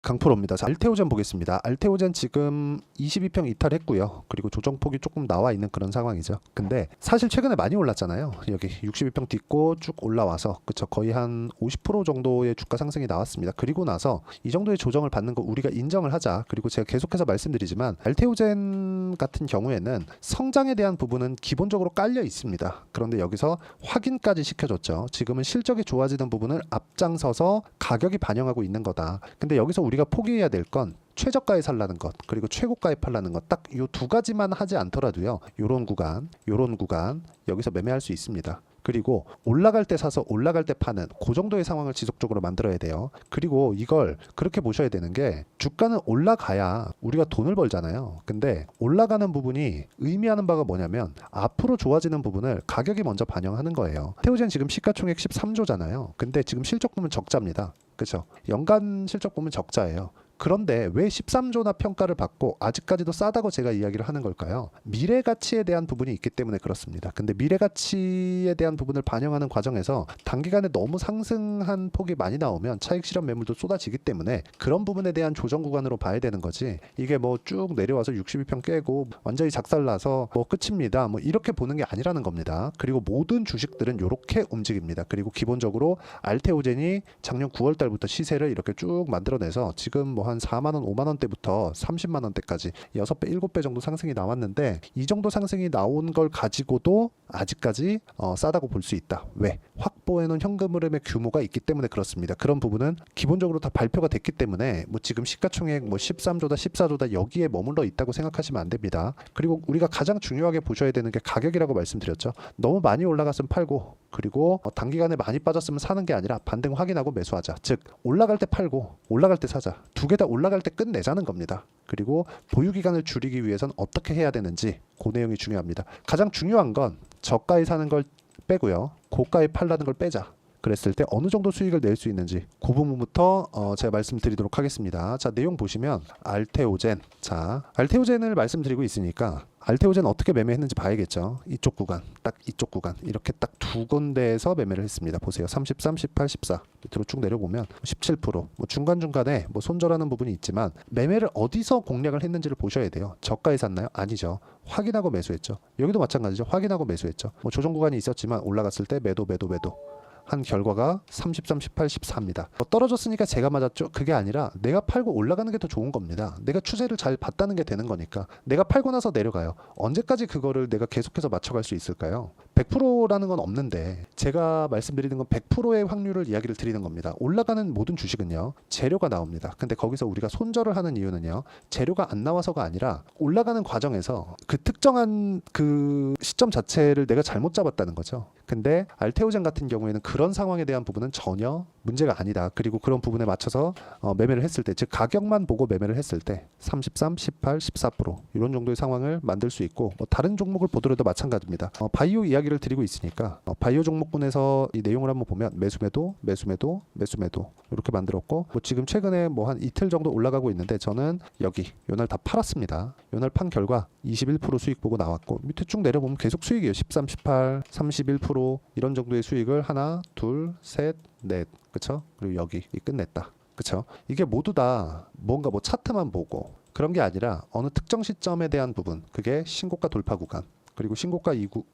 강프로입니다. 자, 알테오젠 보겠습니다. 알테오젠 지금 22평 이탈했고요. 그리고 조정폭이 조금 나와 있는 그런 상황이죠. 근데 사실 최근에 많이 올랐잖아요. 여기 62평 딛고 쭉 올라와서 그쵸, 거의 한 50% 정도의 주가 상승이 나왔습니다. 그리고 나서 이 정도의 조정을 받는 거 우리가 인정을 하자. 그리고 제가 계속해서 말씀드리지만 알테오젠 같은 경우에는 성장에 대한 부분은 기본적으로 깔려 있습니다. 그런데 여기서 확인까지 시켜줬죠. 지금은 실적이 좋아지는 부분을 앞장서서 가격이 반영하고 있는 거다. 근데 여기서 우리가 포기해야 될 건 최저가에 살라는 것, 그리고 최고가에 팔라는 것, 딱 이 두 가지만 하지 않더라도요. 요런 구간 여기서 매매할 수 있습니다. 그리고 올라갈 때 사서 올라갈 때 파는 그 정도의 상황을 지속적으로 만들어야 돼요. 그리고 이걸 그렇게 보셔야 되는 게 주가는 올라가야 우리가 돈을 벌잖아요. 근데 올라가는 부분이 의미하는 바가 뭐냐면 앞으로 좋아지는 부분을 가격이 먼저 반영하는 거예요. 테오젠 지금 시가총액 13조잖아요. 근데 지금 실적 보면 적자입니다. 그렇죠? 연간 실적 보면 적자예요. 그런데 왜 13조나 평가를 받고 아직까지도 싸다고 제가 이야기를 하는 걸까요? 미래 가치에 대한 부분이 있기 때문에 그렇습니다. 근데 미래 가치에 대한 부분을 반영하는 과정에서 단기간에 너무 상승한 폭이 많이 나오면 차익 실현 매물도 쏟아지기 때문에 그런 부분에 대한 조정 구간으로 봐야 되는 거지. 이게 뭐 쭉 내려와서 62평 깨고 완전히 작살나서 뭐 끝입니다. 뭐 이렇게 보는 게 아니라는 겁니다. 그리고 모든 주식들은 이렇게 움직입니다. 그리고 기본적으로 알테오젠이 작년 9월 달부터 시세를 이렇게 쭉 만들어내서 지금 뭐 한 4만원, 5만원대부터 30만원대까지 6배, 7배 정도 상승이 나왔는데 이 정도 상승이 나온 걸 가지고도 아직까지 싸다고 볼 수 있다. 왜? 확보해놓은 현금 흐름의 규모가 있기 때문에 그렇습니다. 그런 부분은 기본적으로 다 발표가 됐기 때문에 뭐 지금 시가총액 뭐 13조다, 14조다 여기에 머물러 있다고 생각하시면 안 됩니다. 그리고 우리가 가장 중요하게 보셔야 되는 게 가격이라고 말씀드렸죠. 너무 많이 올라갔으면 팔고 그리고 단기간에 많이 빠졌으면 사는 게 아니라 반등 확인하고 매수하자. 즉 올라갈 때 팔고 올라갈 때 사자. 두 개 다 올라갈 때 끝내자는 겁니다. 그리고 보유 기간을 줄이기 위해선 어떻게 해야 되는지 그 내용이 중요합니다. 가장 중요한 건 저가에 사는 걸 빼고요. 고가에 팔라는 걸 빼자. 그랬을 때 어느 정도 수익을 낼 수 있는지 그 부분부터 제가 말씀드리도록 하겠습니다. 자, 내용 보시면 알테오젠. 자, 알테오젠을 말씀드리고 있으니까 알테오젠 어떻게 매매했는지 봐야겠죠. 이쪽 구간, 딱 이쪽 구간 이렇게 딱 두 군데에서 매매를 했습니다. 보세요. 33, 18, 14 밑으로 쭉 내려보면 17%. 뭐 중간중간에 뭐 손절하는 부분이 있지만 매매를 어디서 공략을 했는지를 보셔야 돼요. 저가에 샀나요? 아니죠. 확인하고 매수했죠. 여기도 마찬가지죠. 확인하고 매수했죠. 뭐 조정 구간이 있었지만 올라갔을 때 매도 한 결과가 33, 18, 14입니다. 떨어졌으니까 제가 맞았죠? 그게 아니라 내가 팔고 올라가는 게 더 좋은 겁니다. 내가 추세를 잘 봤다는 게 되는 거니까. 내가 팔고 나서 내려가요. 언제까지 그거를 내가 계속해서 맞춰갈 수 있을까요? 100%라는 건 없는데 제가 말씀드리는 건 100%의 확률을 이야기를 드리는 겁니다. 올라가는 모든 주식은요. 재료가 나옵니다. 근데 거기서 우리가 손절을 하는 이유는요. 재료가 안 나와서가 아니라 올라가는 과정에서 그 특정한 그 시점 자체를 내가 잘못 잡았다는 거죠. 근데 알테오젠 같은 경우에는 그런 상황에 대한 부분은 전혀 문제가 아니다. 그리고 그런 부분에 맞춰서 매매를 했을 때, 즉 가격만 보고 매매를 했을 때 33, 18, 14% 이런 정도의 상황을 만들 수 있고 뭐 다른 종목을 보더라도 마찬가지입니다. 바이오 이야기를 드리고 있으니까 바이오 종목군에서 이 내용을 한번 보면 매수매도 이렇게 만들었고 뭐 지금 최근에 뭐 한 이틀 정도 올라가고 있는데 저는 여기 요날 다 팔았습니다. 요날 판 결과 21% 수익 보고 나왔고 밑에 쭉 내려보면 계속 수익이에요. 13, 18, 31% 이런 정도의 수익을 하나, 둘, 셋, 넷, 그쵸? 그리고 여기 끝냈다. 그쵸? 이게 모두 다 뭔가 뭐 차트만 보고 그런 게 아니라 어느 특정 시점에 대한 부분, 그게 신고가 돌파 구간, 그리고 신고가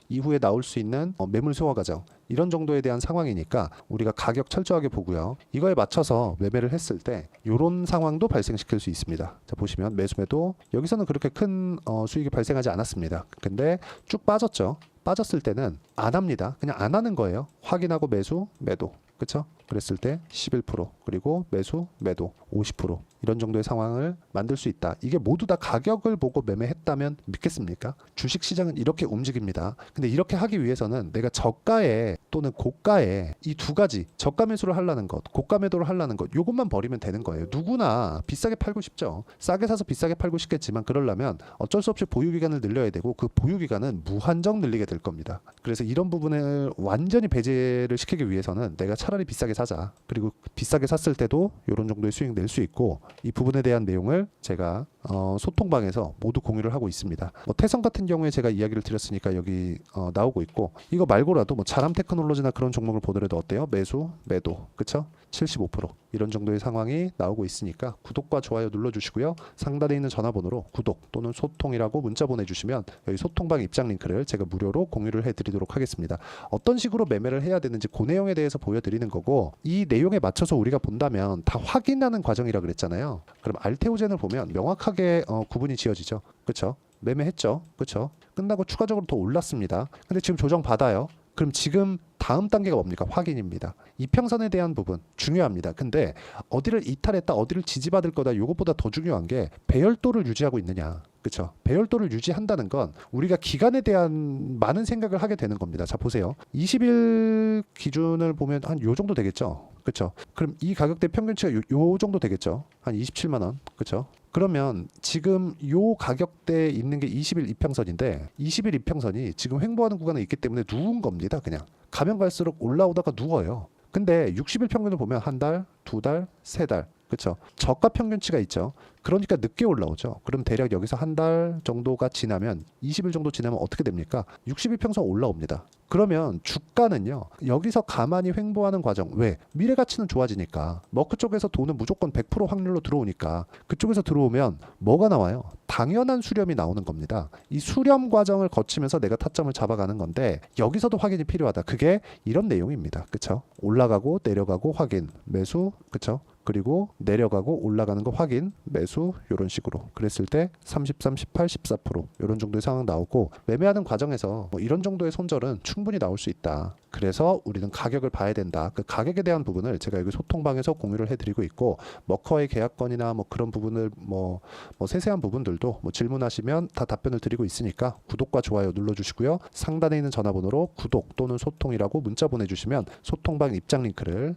이후에 나올 수 있는 매물 소화 과정 이런 정도에 대한 상황이니까 우리가 가격 철저하게 보고요. 이거에 맞춰서 매매를 했을 때 이런 상황도 발생시킬 수 있습니다. 자, 보시면 매수매도 여기서는 그렇게 큰 수익이 발생하지 않았습니다. 근데 쭉 빠졌죠. 빠졌을 때는 안 합니다. 그냥 안 하는 거예요. 확인하고 매수, 매도. 그쵸? 그랬을 때 11% 그리고 매수, 매도 50% 이런 정도의 상황을 만들 수 있다. 이게 모두 다 가격을 보고 매매했다면 믿겠습니까? 주식시장은 이렇게 움직입니다. 근데 이렇게 하기 위해서는 내가 저가에 또는 고가에 이 두 가지 저가 매수를 하려는 것, 고가 매도를 하려는 것 이것만 버리면 되는 거예요. 누구나 비싸게 팔고 싶죠. 싸게 사서 비싸게 팔고 싶겠지만 그러려면 어쩔 수 없이 보유기간을 늘려야 되고 그 보유기간은 무한정 늘리게 될 겁니다. 그래서 이런 부분을 완전히 배제를 시키기 위해서는 내가 차라리 비싸게 사자. 그리고 비싸게 샀을 때도 이런 정도의 수익 낼 수 있고 이 부분에 대한 내용을 제가 소통방에서 모두 공유를 하고 있습니다. 뭐 태성 같은 경우에 제가 이야기를 드렸으니까 여기 나오고 있고, 이거 말고라도 뭐 자람 테크놀로지나 그런 종목을 보더라도 어때요? 매수, 매도, 그쵸? 75% 이런 정도의 상황이 나오고 있으니까 구독과 좋아요 눌러주시고요. 상단에 있는 전화번호로 구독 또는 소통이라고 문자 보내주시면 여기 소통방 입장 링크를 제가 무료로 공유를 해드리도록 하겠습니다. 어떤 식으로 매매를 해야 되는지 그 내용에 대해서 보여드리는 거고, 이 내용에 맞춰서 우리가 본다면 다 확인하는 과정이라 그랬잖아요. 그럼 알테오젠을 보면 명확하게 구분이 지어지죠. 그쵸? 매매했죠. 그쵸? 끝나고 추가적으로 더 올랐습니다. 근데 지금 조정 받아요. 그럼 지금 다음 단계가 뭡니까? 확인입니다. 이평선에 대한 부분 중요합니다. 근데 어디를 이탈했다, 어디를 지지받을 거다, 이것보다 더 중요한 게 배열도를 유지하고 있느냐. 그렇죠? 배열도를 유지한다는 건 우리가 기간에 대한 많은 생각을 하게 되는 겁니다. 자, 보세요. 20일 기준을 보면 한 요 정도 되겠죠. 그렇죠? 그럼 이 가격대 평균치가 요 정도 되겠죠. 한 27만 원. 그렇죠? 그러면 지금 요 가격대에 있는 게 20일 이평선인데, 20일 이평선이 지금 횡보하는 구간에 있기 때문에 누운 겁니다. 그냥 가면 갈수록 올라오다가 누워요. 근데 60일 평균을 보면 한 달, 두 달, 세 달, 그렇죠? 저가 평균치가 있죠. 그러니까 늦게 올라오죠. 그럼 대략 여기서 한 달 정도가 지나면, 20일 정도 지나면 어떻게 됩니까? 60일 평선 올라옵니다. 그러면 주가는요, 여기서 가만히 횡보하는 과정. 왜? 미래 가치는 좋아지니까. 머크 쪽에서 돈은 무조건 100% 확률로 들어오니까 그쪽에서 들어오면 뭐가 나와요? 당연한 수렴이 나오는 겁니다. 이 수렴 과정을 거치면서 내가 타점을 잡아가는 건데, 여기서도 확인이 필요하다. 그게 이런 내용입니다. 그쵸? 올라가고 내려가고 확인, 매수, 그쵸? 그리고 내려가고 올라가는 거 확인, 매수, 이런 식으로. 그랬을 때 33, 18, 14% 이런 정도의 상황 나오고, 매매하는 과정에서 뭐 이런 정도의 손절은 충분히 나올 수 있다. 그래서 우리는 가격을 봐야 된다. 그 가격에 대한 부분을 제가 여기 소통방에서 공유를 해드리고 있고, 머커의 계약권이나 뭐 그런 부분을 뭐 세세한 부분들도 뭐 질문하시면 다 답변을 드리고 있으니까 구독과 좋아요 눌러주시고요. 상단에 있는 전화번호로 구독 또는 소통이라고 문자 보내주시면 소통방 입장 링크를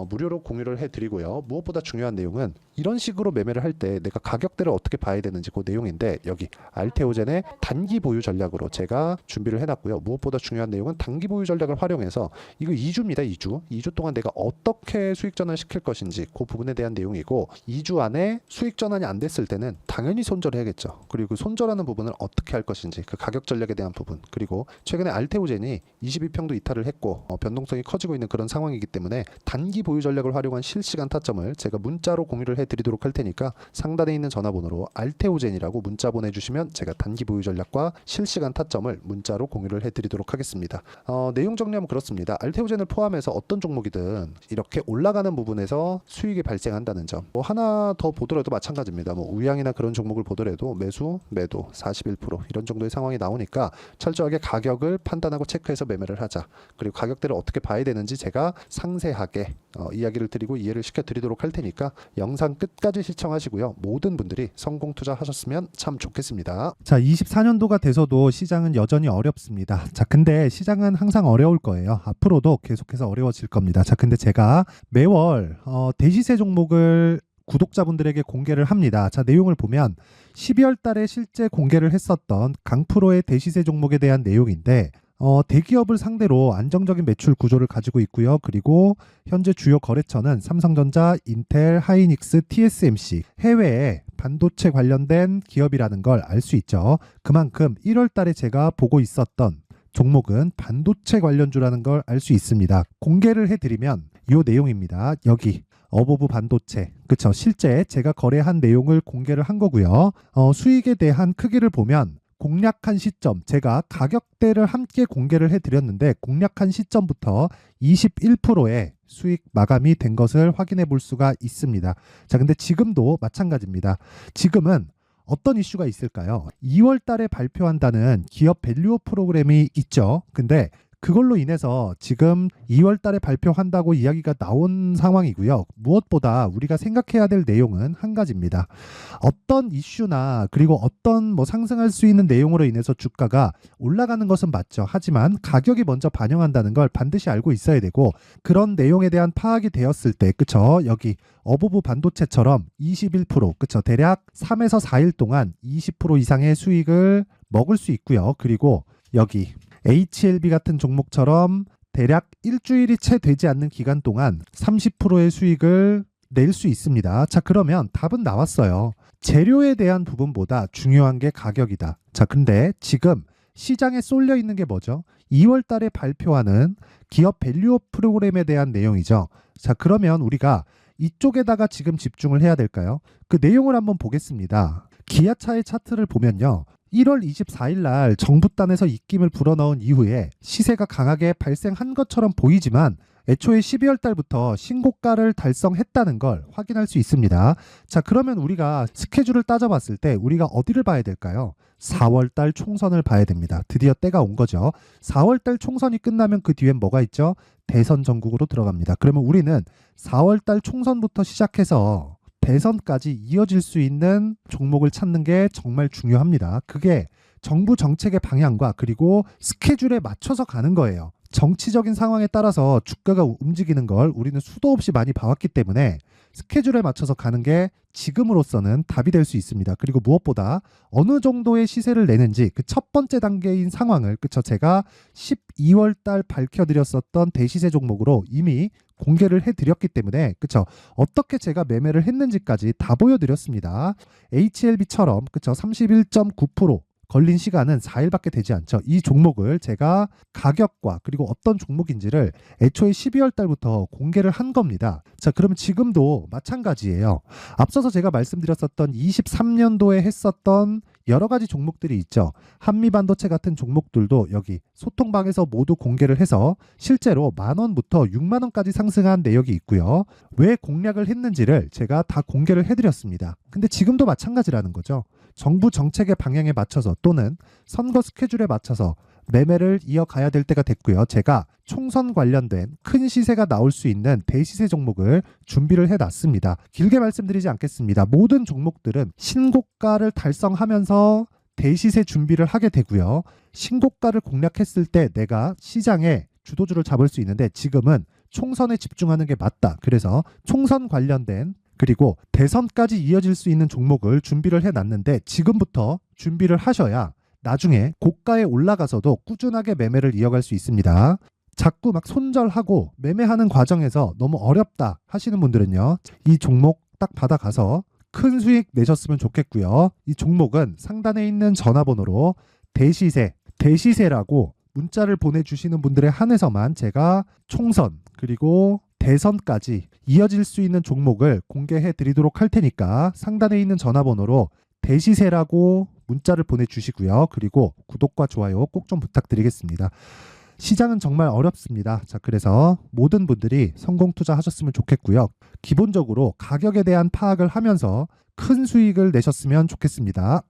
무료로 공유를 해드리고요. 무엇보다 중요한 내용은 이런 식으로 매매를 할 때 내가 가격대를 어떻게 봐야 되는지 그 내용인데, 여기 알테오젠의 단기 보유 전략으로 제가 준비를 해놨고요. 무엇보다 중요한 내용은 단기 보유 전략을 활용해서, 이거 2주입니다. 2주 동안 내가 어떻게 수익 전환 시킬 것인지 그 부분에 대한 내용이고, 2주 안에 수익 전환이 안 됐을 때는 당연히 손절해야겠죠. 그리고 손절하는 부분을 어떻게 할 것인지 그 가격 전략에 대한 부분, 그리고 최근에 알테오젠이 22평도 이탈을 했고 변동성이 커지고 있는 그런 상황이기 때문에 단기 보유 전략을 활용한 실시간 타점을 제가 문자로 공유를 해드리도록 할 테니까, 상단에 있는 전화번호로 알테오젠이라고 문자 보내주시면 제가 단기 보유 전략과 실시간 타점을 문자로 공유를 해드리도록 하겠습니다. 내용 정리하면 그렇습니다. 알테오젠을 포함해서 어떤 종목이든 이렇게 올라가는 부분에서 수익이 발생한다는 점, 뭐 하나 더 보더라도 마찬가지입니다. 뭐 우양이나 그런 종목을 보더라도 매수, 매도 41% 이런 정도의 상황이 나오니까 철저하게 가격을 판단하고 체크해서 매매를 하자. 그리고 가격대를 어떻게 봐야 되는지 제가 상세하게 이야기를 드리고 이해를 시켜드리도록 할 테니까 영상 끝까지 시청하시고요. 모든 분들이 성공 투자하셨으면 참 좋겠습니다. 자, 24년도가 돼서도 시장은 여전히 어렵습니다. 자, 근데 시장은 항상 어려울 거예요. 앞으로도 계속해서 어려워질 겁니다. 자, 근데 제가 매월 대시세 종목을 구독자분들에게 공개를 합니다. 자, 내용을 보면 12월 달에 실제 공개를 했었던 강프로의 대시세 종목에 대한 내용인데, 대기업을 상대로 안정적인 매출 구조를 가지고 있고요. 그리고 현재 주요 거래처는 삼성전자, 인텔, 하이닉스, TSMC, 해외에 반도체 관련된 기업이라는 걸 알 수 있죠. 그만큼 1월 달에 제가 보고 있었던 종목은 반도체 관련주라는 걸 알 수 있습니다. 공개를 해드리면 이 내용입니다. 여기 어보브 반도체, 그쵸? 실제 제가 거래한 내용을 공개를 한 거고요. 수익에 대한 크기를 보면 공략한 시점, 제가 가격대를 함께 공개를 해드렸는데 공략한 시점부터 21%의 수익 마감이 된 것을 확인해 볼 수가 있습니다. 자, 근데 지금도 마찬가지입니다. 지금은 어떤 이슈가 있을까요? 2월 달에 발표한다는 기업 밸류업 프로그램이 있죠. 근데 그걸로 인해서 지금 2월 달에 발표한다고 이야기가 나온 상황이고요. 무엇보다 우리가 생각해야 될 내용은 한 가지입니다. 어떤 이슈나 그리고 어떤 상승할 수 있는 내용으로 인해서 주가가 올라가는 것은 맞죠. 하지만 가격이 먼저 반영한다는 걸 반드시 알고 있어야 되고, 그런 내용에 대한 파악이 되었을 때, 그쵸? 여기 어보브 반도체처럼 21%, 그쵸? 대략 3에서 4일 동안 20% 이상의 수익을 먹을 수 있고요. 그리고 여기 HLB 같은 종목처럼 대략 일주일이 채 되지 않는 기간 동안 30%의 수익을 낼 수 있습니다. 자, 그러면 답은 나왔어요. 재료에 대한 부분보다 중요한 게 가격이다. 자, 근데 지금 시장에 쏠려 있는 게 뭐죠? 2월 달에 발표하는 기업 밸류업 프로그램에 대한 내용이죠. 자, 그러면 우리가 이쪽에다가 지금 집중을 해야 될까요? 그 내용을 한번 보겠습니다. 기아차의 차트를 보면요. 1월 24일 날 정부단에서 입김을 불어넣은 이후에 시세가 강하게 발생한 것처럼 보이지만 애초에 12월 달부터 신고가를 달성했다는 걸 확인할 수 있습니다. 자, 그러면 우리가 스케줄을 따져봤을 때 우리가 어디를 봐야 될까요? 4월 달 총선을 봐야 됩니다. 드디어 때가 온 거죠. 4월 달 총선이 끝나면 그 뒤엔 뭐가 있죠? 대선 전국으로 들어갑니다. 그러면 우리는 4월 달 총선부터 시작해서 대선까지 이어질 수 있는 종목을 찾는 게 정말 중요합니다. 그게 정부 정책의 방향과 그리고 스케줄에 맞춰서 가는 거예요. 정치적인 상황에 따라서 주가가 움직이는 걸 우리는 수도 없이 많이 봐왔기 때문에 스케줄에 맞춰서 가는 게 지금으로서는 답이 될 수 있습니다. 그리고 무엇보다 어느 정도의 시세를 내는지 그 첫 번째 단계인 상황을 그쵸 제가 12월 달 밝혀드렸었던 대시세 종목으로 이미 공개를 해드렸기 때문에 그쵸 어떻게 제가 매매를 했는지까지 다 보여드렸습니다. HLB처럼 그쵸 31.9% 걸린 시간은 4일밖에 되지 않죠. 이 종목을 제가 가격과 그리고 어떤 종목인지를 애초에 12월 달부터 공개를 한 겁니다. 자, 그러면 지금도 마찬가지예요. 앞서서 제가 말씀드렸었던 23년도에 했었던 여러 가지 종목들이 있죠. 한미반도체 같은 종목들도 여기 소통방에서 모두 공개를 해서 실제로 10,000원부터 60,000원까지 상승한 내역이 있고요. 왜 공략을 했는지를 제가 다 공개를 해드렸습니다. 근데 지금도 마찬가지라는 거죠. 정부 정책의 방향에 맞춰서 또는 선거 스케줄에 맞춰서 매매를 이어가야 될 때가 됐고요. 제가 총선 관련된 큰 시세가 나올 수 있는 대시세 종목을 준비를 해놨습니다. 길게 말씀드리지 않겠습니다. 모든 종목들은 신고가를 달성하면서 대시세 준비를 하게 되고요. 신고가를 공략했을 때 내가 시장에 주도주를 잡을 수 있는데 지금은 총선에 집중하는 게 맞다. 그래서 총선 관련된 그리고 대선까지 이어질 수 있는 종목을 준비를 해놨는데 지금부터 준비를 하셔야 나중에 고가에 올라가서도 꾸준하게 매매를 이어갈 수 있습니다. 자꾸 막 손절하고 매매하는 과정에서 너무 어렵다 하시는 분들은요. 이 종목 딱 받아가서 큰 수익 내셨으면 좋겠고요. 이 종목은 상단에 있는 전화번호로 대시세라고 문자를 보내주시는 분들에 한해서만 제가 총선 그리고 대선까지 이어질 수 있는 종목을 공개해 드리도록 할 테니까 상단에 있는 전화번호로 대시세라고 문자를 보내주시고요. 그리고 구독과 좋아요 꼭 좀 부탁드리겠습니다. 시장은 정말 어렵습니다. 자, 그래서 모든 분들이 성공 투자하셨으면 좋겠고요. 기본적으로 가격에 대한 파악을 하면서 큰 수익을 내셨으면 좋겠습니다.